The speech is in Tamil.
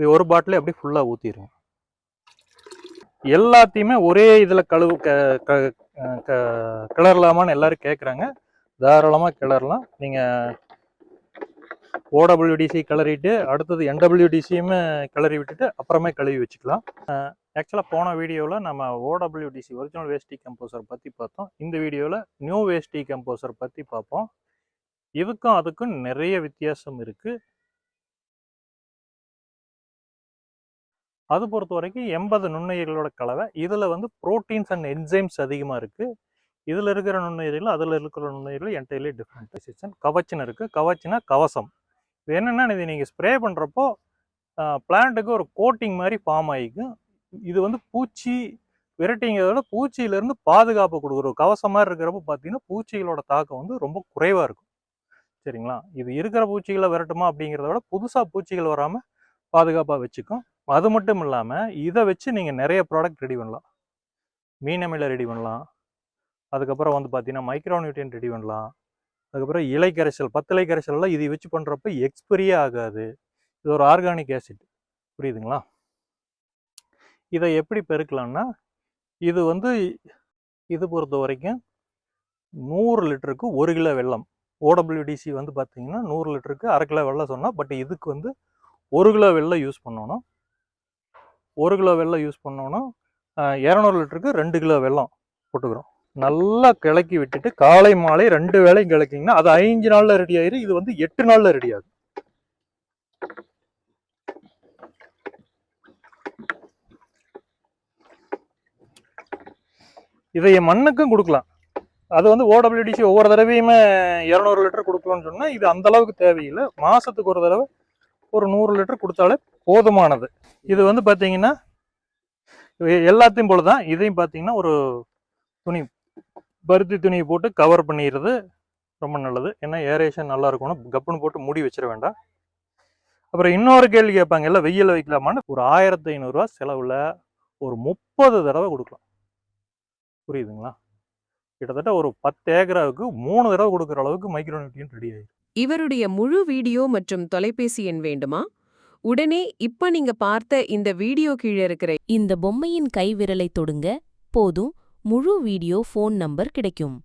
இது ஒரு பாட்டிலே அப்படி ஃபுல்லா ஊத்திடுங்க. எல்லாத்தையுமே ஒரே இதுல கிளறலாமான்னு எல்லாரும் கேட்குறாங்க. தாராளமா கிளறலாம். நீங்க ஓடபிள்யூடிசி கிளறிட்டு அடுத்தது என்டபிள்யூடிசியுமே கிளறி விட்டுட்டு அப்புறமே கழுவி வச்சுக்கலாம். ஆக்சுவலாக போன வீடியோவில் நம்ம ஓடபிள்யூடிசி ஒரிஜினல் வேஸ்ட் டீகம்போசர் பற்றி பார்த்தோம். இந்த வீடியோவில் நியூ வேஸ்ட் டீகம்போசர் பற்றி பார்ப்போம். இதுக்கும் அதுக்கும் நிறைய வித்தியாசம் இருக்குது. அது பொறுத்த வரைக்கும் 80 நுண்ணுயிர்களோட கலவை. இதில் வந்து புரோட்டீன்ஸ் அண்ட் என்சைம்ஸ் அதிகமாக இருக்குது. இதில் இருக்கிற நுண்ணுயிர்கள் அதில் இருக்கிற நுண்ணுயிர்கள் என்டையர்லி டிஃப்ரெண்ட். கவச்சின்னு இருக்குது. கவச்சினா கவசம். இது என்னென்னா, இது நீங்கள் ஸ்ப்ரே பண்ணுறப்போ பிளான்ட்டுக்கு ஒரு கோட்டிங் மாதிரி ஃபார்ம் ஆகிக்கும். இது வந்து பூச்சி விரட்டிங்கிறத பூச்சியிலேருந்து பாதுகாப்பு கொடுக்குற கவசம் மாதிரி இருக்கிறப்ப பார்த்தீங்கன்னா பூச்சிகளோட தாக்கம் வந்து ரொம்ப குறைவாக இருக்கும். சரிங்களா? இது இருக்கிற பூச்சிகளை விரட்டுமா அப்படிங்கிறத விட புதுசாக பூச்சிகள் வராமல் பாதுகாப்பாக வச்சுக்கும். அது மட்டும் இல்லாமல் இதை வச்சு நீங்கள் நிறைய ப்ராடக்ட் ரெடி பண்ணலாம். மீன் அமில ரெடி பண்ணலாம். அதுக்கப்புறம் வந்து பார்த்தீங்கன்னா மைக்ரோநியூட்ரியன் ரெடி பண்ணலாம். அதுக்கப்புறம் இலை கரைசல், பத்திலை கரைசல்லாம் இதை வச்சு பண்ணுறப்ப எக்ஸ்பெரியே ஆகாது. இது ஒரு ஆர்கானிக் ஆசிட். புரியுதுங்களா? இதை எப்படி பெருக்கலாம்னா, இது வந்து இது பொறுத்த வரைக்கும் 100 லிட்டருக்கு 1 கிலோ வெல்லம். ஓடபிள்யூடிசி வந்து பார்த்தீங்கன்னா 100 லிட்டருக்கு அரை கிலோ வெல்லம் சொன்னால், பட் இதுக்கு வந்து 1 கிலோ வெல்லம் யூஸ் பண்ணணும். 1 கிலோ வெல்லம் யூஸ் பண்ணோன்னா 200 லிட்டருக்கு 2 கிலோ வெல்லம் போட்டுக்கிறோம். நல்லா கிளக்கி விட்டுட்டு காலை மாலை 2 வேளையும் கிளக்கிங்கன்னா அது 5 நாள்ல ரெடி ஆயிரும். இது வந்து 8 நாள்ல ரெடி ஆகும். இதை மண்ணுக்கும் கொடுக்கலாம். அது வந்து ஓடபிள்யூடிசி ஒவ்வொரு தடவையுமே 200 லிட்டர் கொடுக்கலாம்னு சொன்னால் இது அந்த அளவுக்கு தேவையில்லை. மாசத்துக்கு ஒரு தடவை ஒரு 100 லிட்டர் கொடுத்தாலே போதுமானது. இது வந்து பார்த்தீங்கன்னா எல்லாத்தையும் போல தான் இதையும் பார்த்தீங்கன்னா ஒரு துணி, பருத்தி துணியை போட்டு கவர் பண்ணிடுறது ரொம்ப நல்லது. ஏன்னா ஏரேஷன் நல்லா இருக்கணும். கப்புன்னு போட்டு மூடி வச்சிட வேண்டாம். அப்புறம் இன்னொரு கேள்வி கேட்பாங்க, எல்லாம் வெயில வைக்கலாமான்னு. ஒரு 1500 ரூபா செலவில் ஒரு 30 தடவை கொடுக்கலாம். புரியுதுங்களா? கிட்டத்தட்ட ஒரு 10 ஏக்கராவுக்கு 3 தடவை கொடுக்குற அளவுக்கு மைக்ரோநியூட்ரியன் ரெடி ஆயிடும். இவருடைய முழு வீடியோ மற்றும் தொலைபேசி எண் வேண்டுமா? உடனே இப்ப நீங்க பார்த்த இந்த வீடியோ கீழே இருக்கிற இந்த பொம்மையின் கைவிரலை தொடுங்க, போதும் முழு வீடியோ ஃபோன் நம்பர் கிடைக்கும்.